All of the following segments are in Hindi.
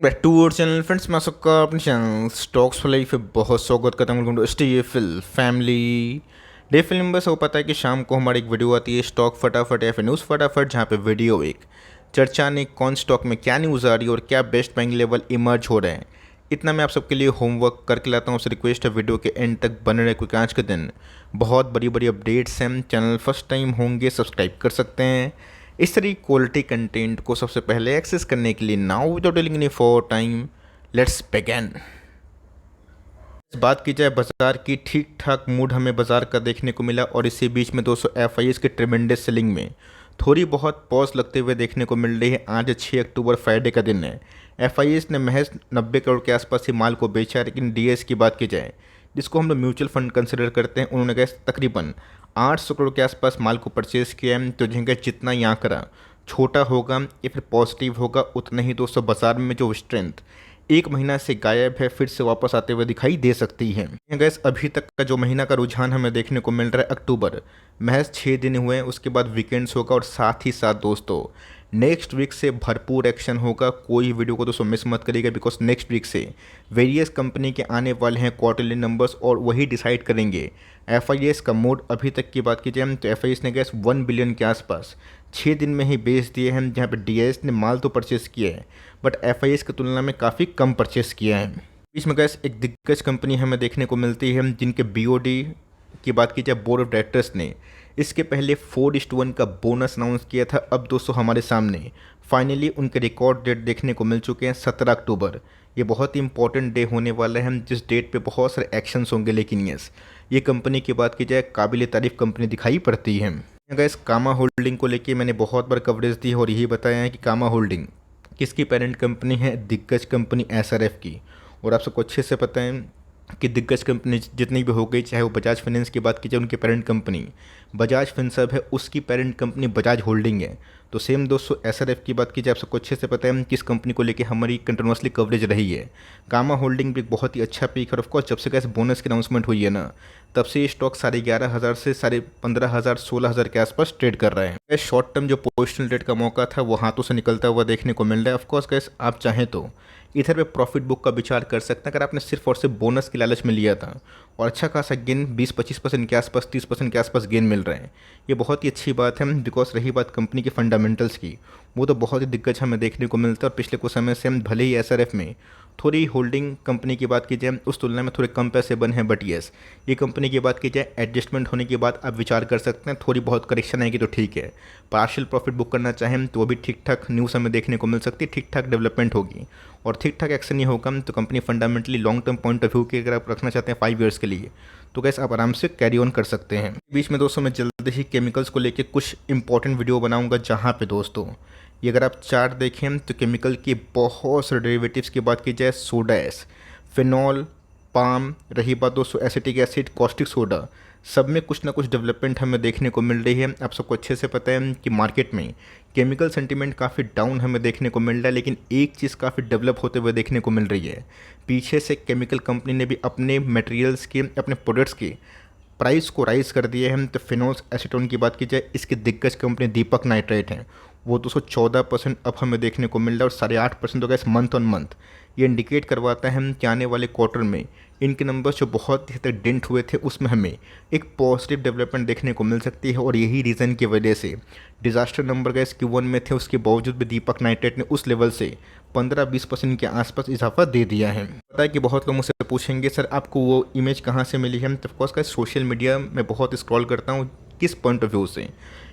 Back to our channel friends, मैं सबका अपने चैनल स्टॉक्स फॉर लाइफ पे बहुत स्वागत करता हूँ। Welcome to STFL family. Day film number से वो पता है कि शाम को हमारी एक वीडियो आती है स्टॉक फटाफट या फिर न्यूज़ फटाफट, जहाँ पे वीडियो एक चर्चा ने कौन स्टॉक में क्या न्यूज़ आ रही है और क्या बेस्ट बाइंग लेवल इमर्ज हो रहे हैं। इतना मैं आप सबके लिए होमवर्क करके लाता हूँ। उससे रिक्वेस्ट है वीडियो के एंड तक बने रहे, क्योंकि आज के दिन बहुत बड़ी बड़ी अपडेट्स हैं। चैनल फर्स्ट टाइम होंगे सब्सक्राइब कर सकते हैं। इस तरह क्वालिटी कंटेंट को सबसे पहले एक्सेस करने के लिए now without delaying any for time let's begin. बात की जाए बाजार की, ठीक ठाक मूड हमें बाजार का देखने को मिला और इसी बीच में दोस्तों FIS के ट्रिमेंडस सेलिंग में थोड़ी बहुत पॉज लगते हुए देखने को मिल रही है। आज 6 अक्टूबर फ्राइडे का दिन है। FIS ने महज 90 करोड़ के आसपास ही माल को बेचा है, लेकिन DS की बात की जाए, जिसको हम लोग म्यूचुअल फंड कंसिडर करते हैं, उन्होंने कहा तकरीबन 800 करोड़ के आसपास माल को परचेज़ किया है। तो जिनका जितना ये आंकड़ा छोटा होगा या फिर पॉजिटिव होगा, उतना ही दोस्तों बाजार में जो स्ट्रेंथ एक महीना से गायब है फिर से वापस आते हुए दिखाई दे सकती है। गैस अभी तक का जो महीना का रुझान हमें देखने को मिल रहा है, अक्टूबर महज 6 दिन हुए हैं, उसके बाद वीकेंड्स होगा और साथ ही साथ दोस्तों नेक्स्ट वीक से भरपूर एक्शन होगा। कोई वीडियो को दोस्तों मिस मत करिएगा, बिकॉज नेक्स्ट वीक से वेरियस कंपनी के आने वाले हैं क्वार्टरली नंबर्स और वही डिसाइड करेंगे FIS का मूड। अभी तक की बात की जाए तो FIS ने गैस 1 बिलियन के आसपास 6 दिन में ही बेच दिए हैं, जहाँ पे DS ने माल तो परचेस किया है बट FIS की तुलना में काफ़ी कम परचेस किया है। बीच में गैस एक दिग्गज कंपनी हमें देखने को मिलती है, जिनके BOD की बात की जाए बोर्ड ऑफ डायरेक्टर्स ने इसके पहले 4:1 का बोनस अनाउंस किया था। अब दोस्तों हमारे सामने फाइनली उनके रिकॉर्ड डेट देखने को मिल चुके हैं, 17 अक्टूबर। ये बहुत ही इंपॉर्टेंट डे होने वाला है, जिस डेट पे बहुत सारे एक्शंस होंगे। लेकिन यस, ये कंपनी की बात की जाए काबिल तारीफ कंपनी दिखाई पड़ती है। गैस कामा होल्डिंग को लेके मैंने बहुत बार कवरेज दी है और यही बताया है कि कामा होल्डिंग किसकी पेरेंट कंपनी है, दिग्गज कंपनी SRF की। और आप सबको अच्छे से पता है कि दिग्गज कंपनी जितनी भी हो गई, चाहे वो बजाज फाइनेंस की बात की जाए, उनकी पेरेंट कंपनी बजाज फिनसर्व है, उसकी पेरेंट कंपनी बजाज होल्डिंग है। तो सेम दोस्तों SRF की बात की जाए, आप सबको अच्छे से पता है किस कंपनी को लेके हमारी कंटिन्यूसली कवरेज रही है। कामा होल्डिंग भी एक बहुत ही अच्छा पिक है। ऑफकोर्स जब से कैसे बोनस की अनाउंसमेंट हुई है ना, तब से ये स्टॉक 11,500 से 15,500 16,000 के आसपास ट्रेड कर रहे हैं। शॉर्ट टर्म जो पोजिशनल ट्रेड का मौका था वो हाथों से निकलता हुआ देखने को मिल रहा है। ऑफकोर्स गैस आप चाहें तो इधर पे प्रॉफिट बुक का विचार कर सकते हैं, अगर आपने सिर्फ और सिर्फ बोनस की लालच में लिया था और अच्छा खासा गेन 20-25% के आसपास 30% के आसपास गेन मिल रहे हैं। ये बहुत ही अच्छी बात है। बिकॉज रही बात कंपनी के फंडामेंटल्स की, वो तो बहुत ही दिग्गज हमें देखने को मिलता है। और पिछले कुछ समय से हम भले ही SRF में थोड़ी होल्डिंग कंपनी की बात की जाए उस तुलना में थोड़े कम पैसे बने हैं, बट यस ये कंपनी की बात की जाए एडजस्टमेंट होने के बाद आप विचार कर सकते हैं। थोड़ी बहुत करेक्शन आएगी तो ठीक है, पार्शियल प्रॉफिट बुक करना चाहें तो वो भी ठीक ठाक न्यूज़ हमें देखने को मिल सकती है, ठीक ठाक डेवलपमेंट होगी और ठीक ठाक एक्शन ही होगा। तो company fundamentally long term point of view की अगर आप रखना चाहते हैं 5 ईयर्स के लिए, तो कैसे आप आराम से कैरी ऑन कर सकते हैं। बीच में दोस्तों मैं जल्दी ही केमिकल्स को लेकर कुछ इंपॉर्टेंट वीडियो बनाऊंगा, जहां पे दोस्तों ये अगर आप चार्ट देखें तो केमिकल की बहुत से डेरिवेटिव्स की बात की जाए, सोडा एस, फिनॉल, पाम, रही बात दोस्तों एसिटिक एसिड, कॉस्टिक सोडा, सब में कुछ ना कुछ डेवलपमेंट हमें देखने को मिल रही है। आप सबको अच्छे से पता है कि मार्केट में केमिकल सेंटीमेंट काफ़ी डाउन हमें देखने को मिल रहा है, लेकिन एक चीज़ काफ़ी डेवलप होते हुए देखने को मिल रही है। पीछे से केमिकल कंपनी ने भी अपने मटेरियल्स के, अपने प्रोडक्ट्स के प्राइस को राइज कर दिए हैं। तो फिनोल्स एसीटोन की बात की जाए, इसकी दिग्गज कंपनी दीपक नाइट्राइट है, वो 214% अब हमें देखने को मिल रहा है और 8.5% हो गया इस मंथ ऑन मंथ। ये इंडिकेट करवाता है कि आने वाले क्वार्टर में इनके नंबर्स जो बहुत हद तक डेंट हुए थे उसमें हमें एक पॉजिटिव डेवलपमेंट देखने को मिल सकती है। और यही रीज़न की वजह से डिज़ास्टर नंबर गैस Q1 में थे, उसके बावजूद भी दीपक नाइट्राइट ने उस लेवल से 15-20% के आसपास इजाफा दे दिया है। पता है कि बहुत लोग मुझसे पूछेंगे सर आपको वो इमेज कहाँ से मिली है। तो ऑफकोर्स का सोशल मीडिया में बहुत स्क्रॉल करता हूँ, किस पॉइंट ऑफ व्यू से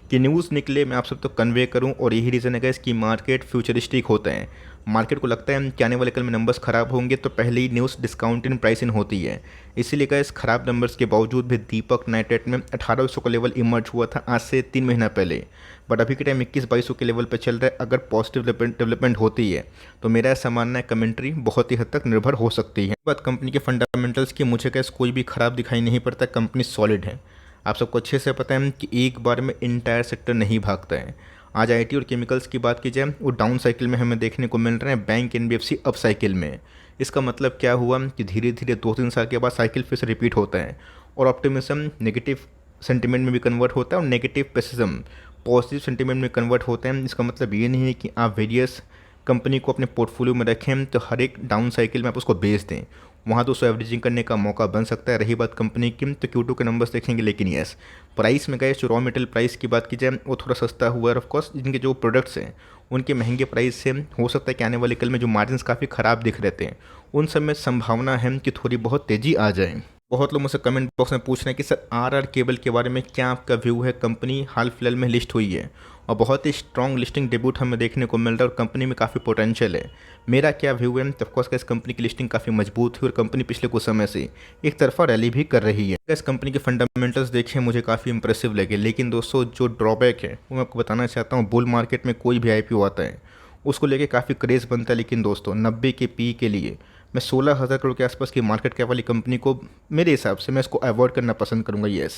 कि न्यूज़ निकले मैं आप सब तक कन्वे करूं। और यही रीज़न है इसकी मार्केट फ्यूचरिस्टिक होता है। मार्केट को लगता है कि आने वाले कल में नंबर्स ख़राब होंगे तो पहले ही news discount in price in होती है। इसीलिए इस ख़राब नंबर्स के बावजूद भी दीपक नाइट्राइट में 1800 का लेवल इमर्ज हुआ था आज से 3 महीना पहले, बट अभी के टाइम 21-2200 के लेवल पर चल रहा है। अगर पॉजिटिव डेवलपमेंट होती है तो मेरा ऐसा मानना है कमेंट्री बहुत ही हद तक निर्भर हो सकती है। बात कंपनी के फंडामेंटल्स की, मुझे कोई भी ख़राब दिखाई नहीं पड़ता, कंपनी सॉलिड है। आप सबको अच्छे से पता है कि एक बार में इंटायर सेक्टर नहीं भागता है। आज IT और केमिकल्स की बात की जाए वो डाउन साइकिल में हमें देखने को मिल रहे हैं, बैंक NBFC अप साइकिल में। इसका मतलब क्या हुआ कि धीरे धीरे 2-3 साल के बाद साइकिल फिर से रिपीट होता है और ऑप्टिमिज्म नेगेटिव सेंटिमेंट में भी कन्वर्ट होता है और नेगेटिव पेसिज्म पॉजिटिव सेंटिमेंट में कन्वर्ट होते हैं। इसका मतलब ये नहीं है कि आप वेरियस कंपनी को अपने पोर्टफोलियो में रखें तो हर एक डाउन साइकिल में आप उसको बेच दें, वहाँ दोस्तों एवरेजिंग करने का मौका बन सकता है। रही बात कंपनी की, तो Q2 के नंबर्स देखेंगे, लेकिन यस प्राइस में गए जो रॉ मटेरियल प्राइस की बात की जाए वो थोड़ा सस्ता हुआ है। ऑफकोर्स इनके जो प्रोडक्ट्स हैं उनके महंगे प्राइस से हो सकता है कि आने वाले कल में जो मार्जिन काफ़ी ख़राब दिख रहे थे उन सब में संभावना है कि थोड़ी बहुत तेज़ी आ जाए। बहुत लोग मुझसे कमेंट बॉक्स में पूछ रहे हैं कि सर RR केबल के बारे में क्या आपका व्यू है। कंपनी हाल फिलहाल में लिस्ट हुई है और बहुत ही स्ट्रॉन्ग लिस्टिंग डेब्यूट हमें देखने को मिल रहा है और कंपनी में काफ़ी पोटेंशियल है। मेरा क्या व्यू है, तो ऑफकोर्स इस कंपनी की लिस्टिंग काफ़ी मजबूत हुई और कंपनी पिछले कुछ समय से एक तरफा रैली भी कर रही है। इस कंपनी के फंडामेंटल्स देखें मुझे काफ़ी इंप्रेसिव लगे, लेकिन दोस्तों जो ड्रॉबैक है वो मैं आपको बताना चाहता हूँ। बुल मार्केट में कोई भी IPO आता है उसको लेके काफ़ी क्रेज़ बनता है, लेकिन दोस्तों 90 के PE के लिए मैं 16,000 करोड़ के आसपास की मार्केट कैप वाली कंपनी को मेरे हिसाब से मैं इसको अवॉइड करना पसंद करूंगा। यस,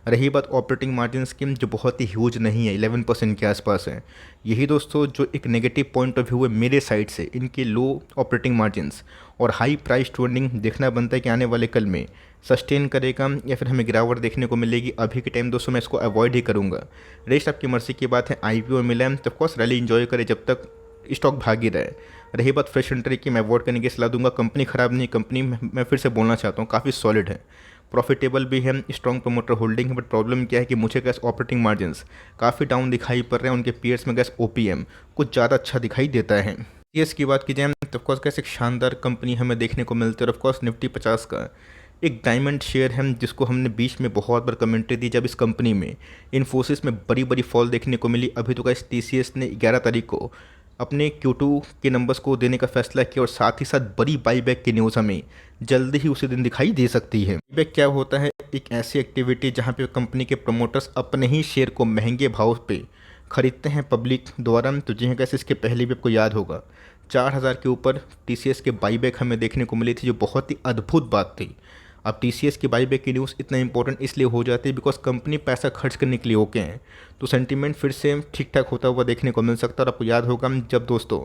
रही बात ऑपरेटिंग मार्जिन की जो बहुत ही ह्यूज नहीं है, 11% के आसपास है। यही दोस्तों जो एक नेगेटिव पॉइंट ऑफ व्यू है मेरे साइड से, इनके लो ऑपरेटिंग मार्जिन्स और हाई प्राइस ट्रेंडिंग देखना बनता है कि आने वाले कल में सस्टेन करेगा या फिर हमें गिरावट देखने को मिलेगी। अभी के टाइम दोस्तों मैं इसको अवॉइड ही करूँगा। रेस्ट आपकी मर्जी की बात है। IPO मिला है तो ऑफकोर्स रैली इन्जॉय करे जब तक स्टॉक भाग ही रहे। रही बात फ्रेश एंट्री की, मैं अवॉइड करने की सलाह दूंगा। कंपनी ख़राब नहीं, कंपनी मैं फिर से बोलना चाहता हूँ काफ़ी सॉलिड है, प्रॉफिटेबल भी है, स्ट्रॉन्ग प्रमोटर होल्डिंग है। बट प्रॉब्लम क्या है कि मुझे गैस ऑपरेटिंग मार्जिन्स काफ़ी डाउन दिखाई पड़ रहे हैं। उनके पीयर्स में गैस OPM कुछ ज़्यादा अच्छा दिखाई देता है। CS की बात की जाए तो ऑफकोर्स गैस एक शानदार कंपनी हमें देखने को मिलती है और ऑफकोर्स निफ्टी 50 का एक डायमंड शेयर है जिसको हमने बीच में बहुत बार कमेंट्री दी जब इस कंपनी में इन्फोसिस में बड़ी बड़ी फॉल देखने को मिली। अभी तो गैस TCS ने 11 तारीख को अपने Q2 के नंबर्स को देने का फैसला किया और साथ ही साथ बड़ी बाईबैक की न्यूज़ हमें जल्दी ही उसी दिन दिखाई दे सकती है। बाईबैक क्या होता है, एक ऐसी एक्टिविटी जहां पे कंपनी के प्रमोटर्स अपने ही शेयर को महंगे भाव पे खरीदते हैं पब्लिक द्वारा। तो जी हाँ कैसे, इसके पहले भी आपको याद होगा 4,000 के ऊपर TCS के बाईबैक हमें देखने को मिली थी, जो बहुत ही अद्भुत बात थी। अब TCS की बाईबैक की न्यूज़ इतना इंपॉर्टेंट इसलिए हो जाती है बिकॉज कंपनी पैसा खर्च करने के लिए ओके हैं, तो सेंटीमेंट फिर से ठीक ठाक होता हुआ देखने को मिल सकता है। और आपको याद होगा जब दोस्तों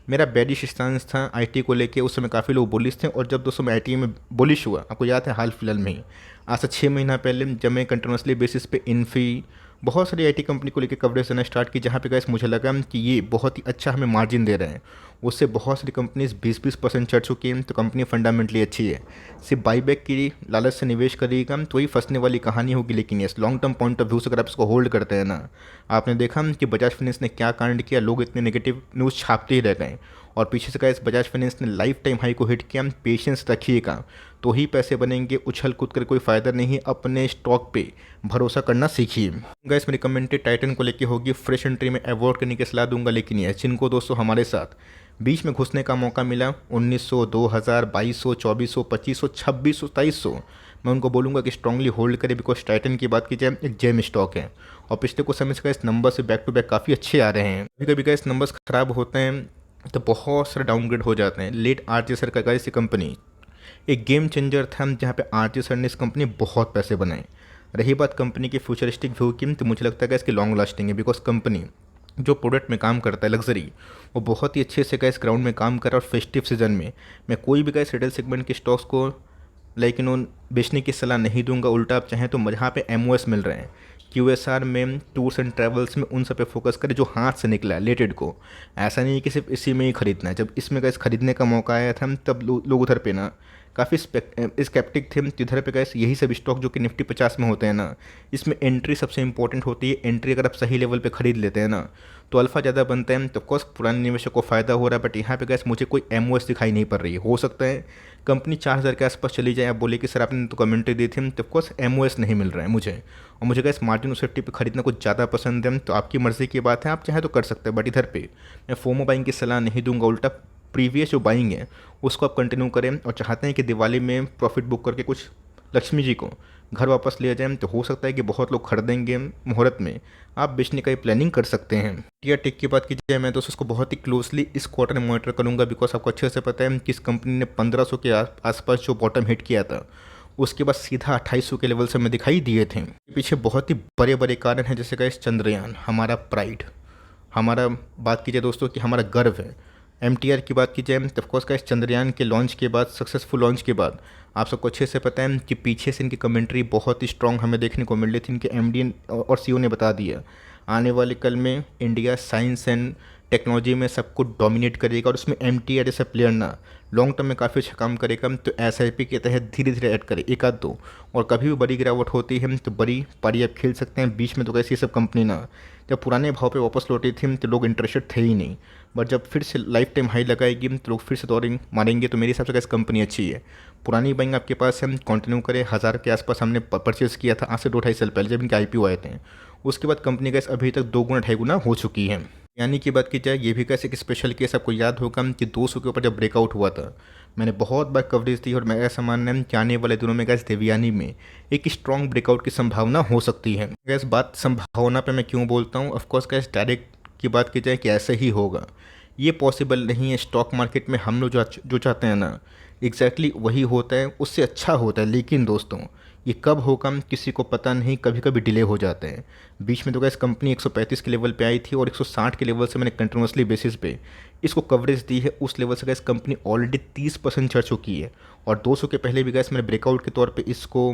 मेरा बेरिश स्टांस था IT को लेके, उस समय काफ़ी लोग बुलिश थे और जब दोस्तों मैं IT में बुलिश हुआ, आपको याद है हाल फिलहाल में ही आज से 6 महीना पहले जब मैं कंटिन्यूसली बेसिस पे इन्फी बहुत सारी IT कंपनी को लेकर कवरेज देना स्टार्ट की, जहाँ पे गाइस मुझे लगा कि ये बहुत ही अच्छा हमें मार्जिन दे रहे हैं। उससे बहुत सारी कंपनीज 20% चढ़ चुकी हैं, तो कंपनी फंडामेंटली अच्छी है। सिर्फ बाईबैक की लालच से निवेश करिएगा तो वही फंसने वाली कहानी होगी। लेकिन ये long term point of view से अगर आप इसको होल्ड करते हैं ना, आपने देखा कि बजाज फाइनेंस ने क्या कांड किया, लोग इतने नेगेटिव न्यूज़ छापते ही रह गए और पीछे से गाइस बजाज फाइनेंस ने लाइफ टाइम हाई को हिट किया। पेशेंस रखिएगा तो ही पैसे बनेंगे, उछल कूद कर कोई फ़ायदा नहीं है। अपने स्टॉक पे भरोसा करना सीखिए। गाइस मेरी कमेंट्री टाइटन को लेके होगी, फ्रेश एंट्री में अवॉइड करने की सलाह दूंगा। लेकिन ये जिनको दोस्तों हमारे साथ बीच में घुसने का मौका मिला 1900, 2000, 2200, 2400, 2500, 2600, 2300, मैं उनको बोलूँगा कि स्ट्रांगली होल्ड करें बिकॉज टाइटन की बात की जाए एक जेम स्टॉक है और पिछले कुछ समय से इस नंबर से बैक टू बैक काफ़ी अच्छे आ रहे हैं। कभी कभी इस नंबर्स ख़राब होते हैं तो बहुत सारे डाउनग्रेड हो जाते हैं। लेट RJ सर का गाइस ये कंपनी एक गेम चेंजर था जहाँ पे RJ सर ने इस कंपनी बहुत पैसे बनाए। रही बात कंपनी की फ्यूचरिस्टिक व्यू की, तो मुझे लगता है कि इसकी लॉन्ग लास्टिंग है बिकॉज कंपनी जो प्रोडक्ट में काम करता है लग्जरी, वो बहुत ही अच्छे से गैस ग्राउंड में काम कर रहा है। और फेस्टिव सीजन में मैं कोई भी गैस रिटेल सेगमेंट के स्टॉक्स को लेकिन उन बेचने की सलाह नहीं दूंगा। उल्टा आप चाहें तो जहाँ पे MOS मिल रहे हैं QSR में, टूर्स एंड ट्रैवल्स में, उन सब पे फोकस करें जो हाथ से निकला है लेटेड को। ऐसा नहीं है कि सिर्फ इसी में ही खरीदना है। जब इसमें गैस खरीदने का मौका आया था तब लोग उधर पे ना काफ़ी स्केप्टिक थे। इधर पे गैस यही सब स्टॉक जो कि निफ्टी 50 में होते हैं ना, इसमें एंट्री सबसे इंपॉर्टेंट होती है। एंट्री अगर आप सही लेवल पे खरीद लेते हैं ना तो अल्फा ज़्यादा बनता है, तो ऑफकोर्स पुराने निवेशक को फ़ायदा हो रहा है। बट यहाँ पे गैस मुझे कोई MOS दिखाई नहीं पड़ रही है। हो सकता है कंपनी 4,000 के आसपास चली जाए, आप बोले कि सर आपने तो कमेंट्री दी थी, तो ऑफकोर्स MOS नहीं मिल रहा है मुझे। और मुझे गैस मार्जिन सेफ्टी पे खरीदना कुछ ज़्यादा पसंद है, तो आपकी मर्ज़ी की बात है, आप चाहे तो कर सकते हैं। बट इधर पे मैं फोमो बाइंग की सलाह नहीं दूंगा, उल्टा प्रीवियस जो बाइंग है उसको आप कंटिन्यू करें और चाहते हैं कि दिवाली में प्रॉफिट बुक करके कुछ लक्ष्मी जी को घर वापस ले जाएं, तो हो सकता है कि बहुत लोग खरीदेंगे मुहूर्त में, आप बेचने का ही प्लानिंग कर सकते हैं। टियर टेक की बात की जाए मैं तो उसको बहुत ही क्लोजली इस क्वार्टर में मॉनिटर करूंगा बिकॉज आपको अच्छे से पता है कि इस कंपनी ने 1500 के आसपास जो बॉटम हिट किया था उसके बाद सीधा 2800 के लेवल से हमें दिखाई दिए थे। पीछे बहुत ही बड़े बड़े कारण हैं, जैसे कि चंद्रयान हमारा प्राइड, हमारा बात कीजिए दोस्तों कि हमारा गर्व है। MTR की बात की जाए तो ऑफकोर्स का इस चंद्रयान के लॉन्च के बाद, सक्सेसफुल लॉन्च के बाद आप सबको अच्छे से पता है कि पीछे से इनकी कमेंट्री बहुत ही स्ट्रॉन्ग हमें देखने को मिल रही थी। इनके MD और CEO ने बता दिया आने वाले कल में इंडिया साइंस एंड टेक्नोलॉजी में सबको डोमिनेट करेगा और उसमें एम टी जैसा प्लेयर ना लॉन्ग टर्म में काफ़ी अच्छा काम करेगा, तो एस आई पी के तहत धीरे धीरे ऐड करे एक आध दो, और कभी भी बड़ी गिरावट होती है तो बड़ी पारी आप खेल सकते हैं। बीच में तो कैसे ये सब कंपनी ना जब पुराने भाव पे वापस लौटी थी तो लोग इंटरेस्टेड थे ही नहीं, बट जब फिर से लाइफ टाइम हाई लगाएगी तो लोग फिर से दौड़ेंगे मारेंगे। तो मेरे हिसाब से कैसे कंपनी अच्छी है। पुरानी बैंक आपके पास है, कंटिन्यू करें, 1000 के आसपास हमने परचेज़ किया था आज से 2-2.5 साल पहले जब इनके आईपीओ आए थे। उसके बाद कंपनी गैस अभी तक 2 गुना 2.5 गुना हो चुकी है। यानी की बात की जाए, ये भी कैसे एक स्पेशल केस आपको याद होगा कि 200 के ऊपर जब ब्रेकआउट हुआ था, मैंने बहुत बार कवरेज दी और मेरा ऐसा मानना है कि आने वाले दिनों में गैस देवयानी में एक स्ट्रॉन्ग ब्रेकआउट की संभावना हो सकती है। गैस बात संभावना पे मैं क्यों बोलता हूँ, ऑफकोर्स गैस डायरेक्ट की बात की जाए कि ऐसे ही होगा, ये पॉसिबल नहीं है। स्टॉक मार्केट में हम लोग जो चाहते हैं ना एग्जैक्टली वही होता है, उससे अच्छा होता है। लेकिन दोस्तों ये कब होगा किसी को पता नहीं, कभी कभी डिले हो जाते हैं। बीच में तो गैस कंपनी 135 के लेवल पे आई थी और 160 के लेवल से मैंने कंटिन्यूसली बेसिस पे इसको कवरेज दी है। उस लेवल से गैस कंपनी ऑलरेडी 30% चढ़ चुकी है, और 200 के पहले भी गैस मैंने ब्रेकआउट के तौर पे इसको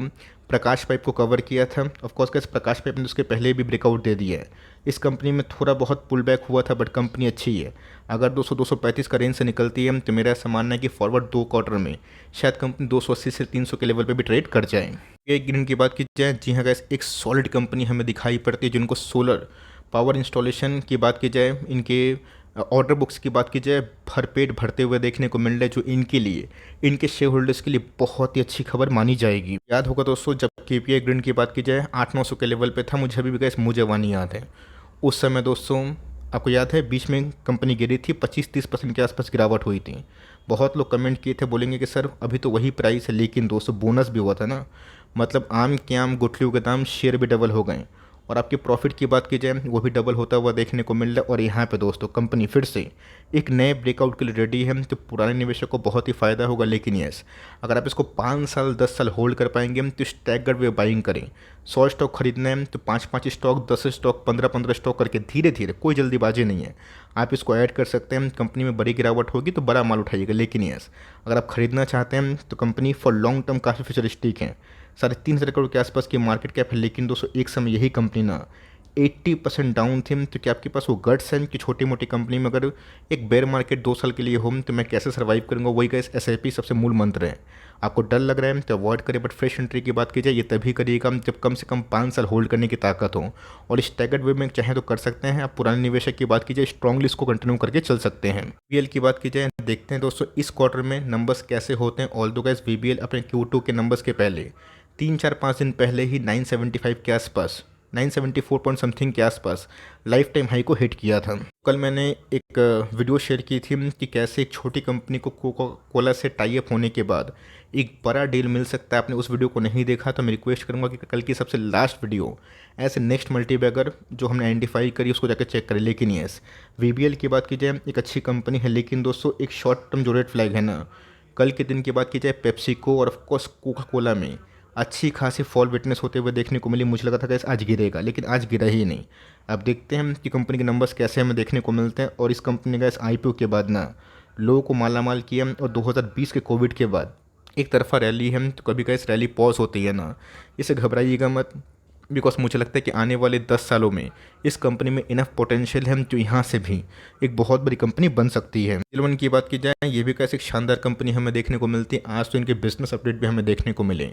प्रकाश पाइप को कवर किया था। ऑफकोर्स गैस प्रकाश पाइप ने उसके पहले भी ब्रेकआउट दे दिया है। इस कंपनी में थोड़ा बहुत पुल बैक हुआ था, बट कंपनी अच्छी है। अगर 200-235 का रेंज से निकलती है तो मेरा ऐसा मानना है कि फॉरवर्ड 2 क्वार्टर में शायद कंपनी 280 से 300 के लेवल पे भी ट्रेड कर जाए। एक ग्रीन की बात की जाए, जी हाँ गैस, एक सॉलिड कंपनी हमें दिखाई पड़ती है जिनको सोलर पावर इंस्टॉलेशन की बात की जाए, इनके ऑर्डर बुक्स की बात की जाए, भरपेट भरते हुए देखने को मिल रहा है, जो इनके लिए, इनके शेयर होल्डर्स के लिए बहुत ही अच्छी खबर मानी जाएगी। याद होगा दोस्तों जब केपीआई ग्रिड की बात की जाए 800-900 के लेवल पे था, मुझे अभी भी गैस मुझे वानी याद है। उस समय दोस्तों आपको याद है बीच में कंपनी गिरी थी, 25-30% के आसपास गिरावट हुई थी। बहुत लोग कमेंट किए थे, बोलेंगे कि सर अभी तो वही प्राइस है, लेकिन दोस्तों बोनस भी हुआ था ना, मतलब आम के आम गुठलियों के दाम शेयर भी डबल हो गए, और आपके प्रॉफिट की बात की जाए वो भी डबल होता हुआ देखने को मिल रहा है। और यहाँ पे दोस्तों कंपनी फिर से एक नए ब्रेकआउट के लिए रेडी है, तो पुराने निवेशक को बहुत ही फ़ायदा होगा। लेकिन यस, अगर आप इसको 5 साल 10 साल होल्ड कर पाएंगे तो स्टैगर्ड वे बाइंग करें। 100 स्टॉक खरीदना है तो 5-5 स्टॉक, 10 स्टॉक, 15-15 स्टॉक करके धीरे धीरे, कोई जल्दीबाजी नहीं है, आप इसको ऐड कर सकते हैं। कंपनी में बड़ी गिरावट होगी तो बड़ा माल उठाइएगा। लेकिन यस, अगर आप खरीदना चाहते हैं तो कंपनी फॉर लॉन्ग टर्म काफ़ी फ्यूचरिस्टिक है। 3.5 करोड़ के आसपास की मार्केट कैप है, लेकिन दोस्तों एक समय यही कंपनी ना 80% डाउन थी। तो क्या आपके पास वो गट्स हैं कि छोटी मोटी कंपनी में अगर एक बेयर मार्केट 2 साल के लिए हो तो मैं कैसे सर्वाइव करूंगा, वही का एस आई पी सबसे मूल मंत्र है। आपको डर लग रहा है तो अवॉइड करें, बट फ्रेश एंट्री की बात की जाए ये तभी करिएगा जब कम से कम 5 साल होल्ड करने की ताकत हो, और स्टैगर्ड वे में चाहे तो कर सकते हैं। आप पुराने निवेशक की बात की जाए स्ट्रांगली इसको कंटिन्यू करके चल सकते हैं। वीबीएल की बात की जाए, देखते हैं दोस्तों इस क्वार्टर में नंबर्स कैसे होते हैं। ऑल्दो गाइस वीबीएल अपने Q2 के नंबर्स के पहले 3-4-5 दिन पहले ही 975 के आसपास, 974 पॉइंट समथिंग के आसपास लाइफ टाइम हाई को हिट किया था। कल मैंने एक वीडियो शेयर की थी कि कैसे एक छोटी कंपनी को कोका कोला से टाई अप होने के बाद एक बड़ा डील मिल सकता है। आपने उस वीडियो को नहीं देखा तो मैं रिक्वेस्ट करूंगा कि कल की सबसे लास्ट वीडियो ऐसे नेक्स्ट मल्टीबैगर जो हमने आइडेंटिफाई करी उसको जाकर चेक करें। लेकिन यस, वीबीएल की बात की जाए एक अच्छी कंपनी है, लेकिन दोस्तों एक शॉर्ट टर्म जो रेड फ्लैग है ना, कल के दिन की बात की जाए पेप्सिको और ऑफकोर्स कोका कोला में अच्छी खासी फॉल विटनेस होते हुए देखने को मिली। मुझे लगा था कि आज गिरेगा, लेकिन आज गिरा ही नहीं। अब देखते हैं कि कंपनी के नंबर्स कैसे हमें देखने को मिलते हैं। और इस कंपनी का इस आईपीओ के बाद ना लोगों को मालामाल किया, और 2020 के कोविड के बाद एक तरफा रैली है, तो कभी कभी इस रैली पॉज होती है ना, इसे घबराइएगा मत, बिकॉज मुझे लगता है कि आने वाले 10 सालों में इस कंपनी में इनफ पोटेंशियल है जो यहाँ से भी एक बहुत बड़ी कंपनी बन सकती है। एल1 की बात की जाए, ये भी कैसे एक शानदार कंपनी हमें देखने को मिलती है। आज तो इनके बिजनेस अपडेट भी हमें देखने को मिले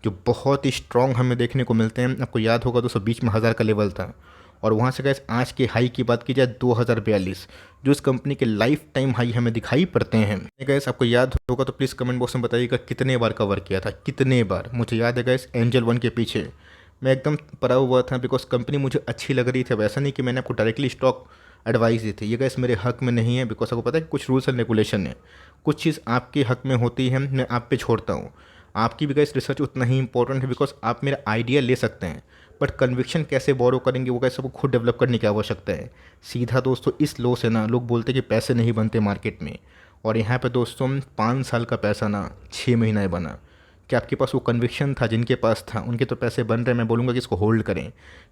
जो बहुत ही स्ट्रॉन्ग हमें देखने को मिलते हैं। आपको याद होगा दोस्तों बीच में 1000 का लेवल था, और वहाँ से गैस आज के हाई की बात की जाए 2042, जो इस कंपनी के लाइफ टाइम हाई हमें दिखाई पड़ते हैं। गैस आपको याद होगा तो प्लीज़ कमेंट बॉक्स में बताइएगा कितने बार कवर किया था, कितने बार। मुझे याद है गैस एंजल1 के पीछे मैं एकदम पड़ा हुआ था, बिकॉज कंपनी मुझे अच्छी लग रही थी। वैसा नहीं कि मैंने आपको डायरेक्टली स्टॉक एडवाइस दी थी, ये गैस मेरे हक में नहीं है, बिकॉज आपको पता है कि कुछ रूल्स एंड रेगुलेशन है, कुछ चीज़ आपके हक में होती है, मैं आप पे छोड़ता हूँ। आपकी भी गैस रिसर्च उतना ही इंपॉर्टेंट है, बिकॉज आप मेरा आइडिया ले सकते हैं, बट कन्विक्शन कैसे बोरो करेंगे वो गैस आपको खुद डेवलप करने की आवश्यकता है। सीधा दोस्तों इस लो से ना लोग बोलते हैं कि पैसे नहीं बनते मार्केट में, और यहाँ पे दोस्तों 5 साल का पैसा ना 6 महीना बना। कि आपके पास वो कन्विक्शन था, जिनके पास था उनके तो पैसे बन रहे हैं। मैं बोलूँगा कि इसको होल्ड करें,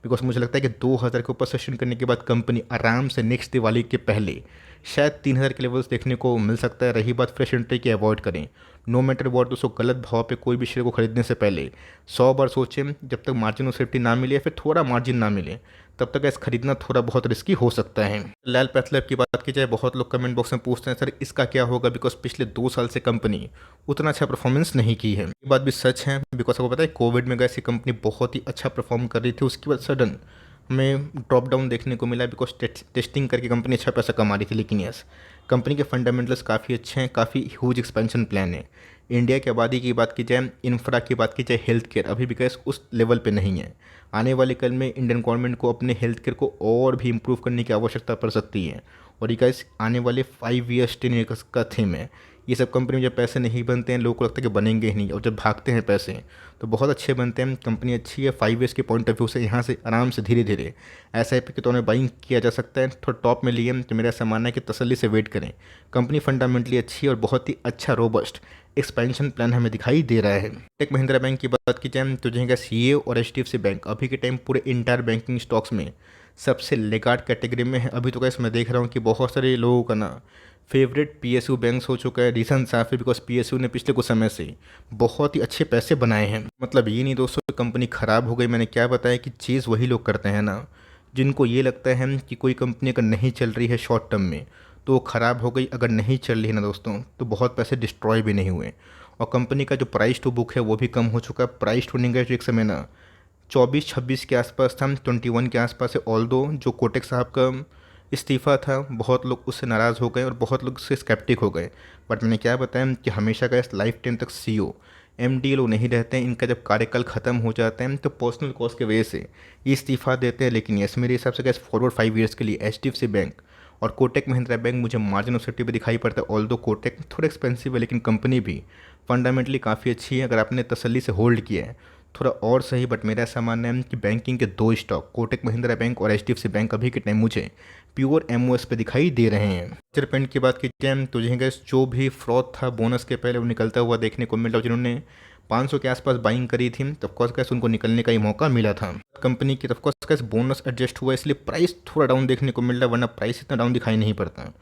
बिकॉज मुझे लगता है कि 2000 के ऊपर सेशन करने के बाद कंपनी आराम से नेक्स्ट दिवाली के पहले शायद 3000 के लेवल्स देखने को मिल सकता है। रही बात फ्रेश एंट्री की, अवॉइड करें। नो मैटर वॉट दोस्तों, गलत भाव पे कोई भी शेयर को खरीदने से पहले 100 बार सोचें। जब तक मार्जिन ऑफ सेफ्टी ना मिले या फिर थोड़ा मार्जिन ना मिले तब तक गैस खरीदना थोड़ा बहुत रिस्की हो सकता है। लैल पैथलैब की बात की जाए, बहुत लोग कमेंट बॉक्स में पूछते हैं सर इसका क्या होगा, बिकॉज पिछले 2 साल से कंपनी उतना अच्छा परफॉर्मेंस नहीं की है। ये बात भी सच है, बिकॉज आपको पता है कोविड में गैस ये कंपनी बहुत ही अच्छा परफॉर्म कर रही थी, उसके बाद सडन हमें ड्रॉप डाउन देखने को मिला, बिकॉज टेस्टिंग करके कंपनी अच्छा पैसा कमा रही थी। लेकिन यस, कंपनी के फंडामेंटल्स काफ़ी अच्छे हैं, काफ़ी ह्यूज एक्सपेंशन प्लान है। इंडिया की आबादी की बात की जाए, इंफ्रा की बात की जाए, हेल्थ केयर अभी भी गैस उस लेवल पे नहीं है। आने वाले कल में इंडियन गवर्नमेंट को अपने हेल्थ केयर को और भी इम्प्रूव करने की आवश्यकता पड़ सकती है, और ये गैस आने वाले 5 ईयर्स 10 ईयर्स का थीम है। ये सब कंपनी में जब पैसे नहीं बनते हैं, लोगों को लगता है कि बनेंगे ही नहीं, और जब भागते हैं पैसे तो बहुत अच्छे बनते हैं। कंपनी अच्छी है, 5 ईयर्स के पॉइंट ऑफ व्यू से यहाँ से आराम से धीरे धीरे SIP के तौर में बाइंग किया जा सकता है। थोड़ा टॉप में लिए तो मेरा ऐसा मानना है कि तसल्ली से वेट करें। कंपनी फंडामेंटली अच्छी है और बहुत ही अच्छा रोबस्ट एक्सपेंशन प्लान हमें दिखाई दे रहा है। टेक महिंद्रा बैंक की बात की जाए तो जो CA और HDFC बैंक अभी के टाइम पूरे इंटायर बैंकिंग स्टॉक्स में सबसे लेगार्ड कैटेगरी में है। अभी तो कैसे मैं देख रहा हूँ कि बहुत सारे लोगों का ना फेवरेट PSU बैंक्स हो चुका है। रीज़न साफ है, बिकॉज PSU ने पिछले कुछ समय से बहुत ही अच्छे पैसे बनाए हैं। मतलब ये नहीं दोस्तों कंपनी ख़राब हो गई, मैंने क्या बताया कि चीज़ वही लोग करते हैं ना जिनको ये लगता है कि कोई कंपनी अगर नहीं चल रही है शॉर्ट टर्म में तो वो ख़राब हो गई, अगर नहीं चल रही है ना दोस्तों तो बहुत पैसे डिस्ट्रॉय भी नहीं हुए। और कंपनी का जो प्राइस टू बुक है वो भी कम हो चुका है। प्राइस टू अर्निंग एक समय ना 24-26 के आसपास था, 21 के आसपास है। ऑल दो जो कोटेक साहब का इस्तीफ़ा था, बहुत लोग उससे नाराज़ हो गए और बहुत लोग उससे स्केप्टिक हो गए। बट मैंने क्या बताया कि हमेशा का इस लाइफ टाइम तक CEO MD लोग नहीं रहते हैं। इनका जब कार्यकाल ख़त्म हो जाता है तो पर्सनल कॉज के वजह से ये इस्तीफ़ा देते हैं। लेकिन यस, मेरे हिसाब से गैस फॉरवर्ड 5 ईयर्स के लिए HDFC बैंक और कोटक महिंद्रा बैंक मुझे मार्जिन ऑफ सेफ्टी पे दिखाई पड़ता है। ऑल दो कोटक थोड़ा एक्सपेंसिव है, लेकिन कंपनी भी फंडामेंटली काफ़ी अच्छी है। अगर आपने तसल्ली से होल्ड किया है थोड़ा और सही। बट मेरा ऐसा मानना है कि बैंकिंग के 2 स्टॉक कोटक महिंद्रा बैंक और HDFC बैंक अभी के टाइम मुझे प्योर MOS पे दिखाई दे रहे हैं। फ्यूचर पेंट की बात की जाए तो जो भी फ्रॉड था बोनस के पहले वो निकलता हुआ देखने को मिला। जिन्होंने 500 के आसपास बाइंग करी थी तब ऑफकोर्स कैसे उनको निकलने का ही मौका मिला था। कंपनी की ऑफकोर्स कैसे बोनस एडजस्ट हुआ, इसलिए प्राइस थोड़ा डाउन देखने को मिल रहा है, वरना प्राइस इतना डाउन दिखाई नहीं पड़ता।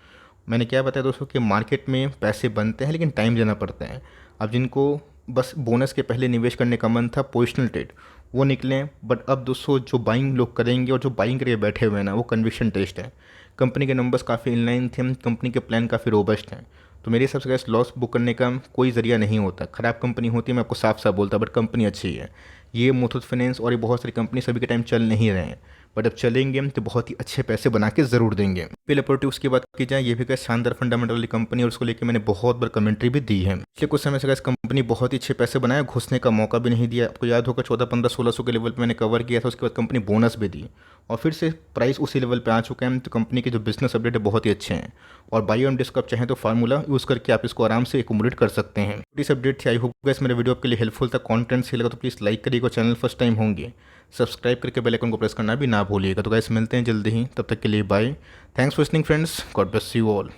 मैंने क्या बताया दोस्तों कि मार्केट में पैसे बनते हैं लेकिन टाइम देना पड़ता है। अब जिनको बस बोनस के पहले निवेश करने का मन था, पोजिशनल ट्रेड, वो निकले। बट अब दोस्तों जो बाइंग लोग करेंगे और जो बाइंग करके बैठे हुए हैं ना, वो कन्विक्शन टेस्ट है। कंपनी के नंबर्स काफ़ी इनलाइन थे, कंपनी के प्लान काफ़ी रोबस्ट हैं। तो मेरे हिसाब से गैस लॉस बुक करने का कोई ज़रिया नहीं होता। ख़राब कंपनी होती है मैं आपको साफ साफ बोलता, बट कंपनी अच्छी है। ये मुथूट फाइनेंस और ये बहुत सारी कंपनी सभी के टाइम चल नहीं रहे हैं, बट अब चलेंगे तो बहुत ही अच्छे पैसे बना के ज़रूर देंगे। पेलेपोर्टिव्स की बात की जाए, ये भी कैसे शानदार फंडामेंटल वाली कंपनी, और उसको लेकर मैंने बहुत बार कमेंट्री भी दी है। पिछले कुछ समय से गैस कंपनी बहुत ही अच्छे पैसे बनाया, घुसने का मौका भी नहीं दिया। आपको याद होगा 14-15-1600 के लेवल पे मैंने कवर किया था, उसके बाद कंपनी बोनस भी दी और फिर से प्राइस उसी लेवल पे आ चुका है। तो कंपनी के जो बिजनेस अपडेट है बहुत ही अच्छे हैं, और बायो एंड डिस्क आप चाहें तो फार्मूला यूज़ करके आप इसको आराम से एकोमोडेट कर सकते हैं। इस अपडेट थी, आई होप गैस मेरे वीडियो आपके लिए हेल्पफुल था। कंटेंट सही लगा तो प्लीज़ लाइक करिएगा, चैनल फर्स्ट टाइम होंगे सब्सक्राइब करके बेल आइकन को प्रेस करना भी ना भूलिएगा। तो गैस मिलते हैं जल्दी ही, तब तक के लिए bye. Thanks for listening friends, God bless you all.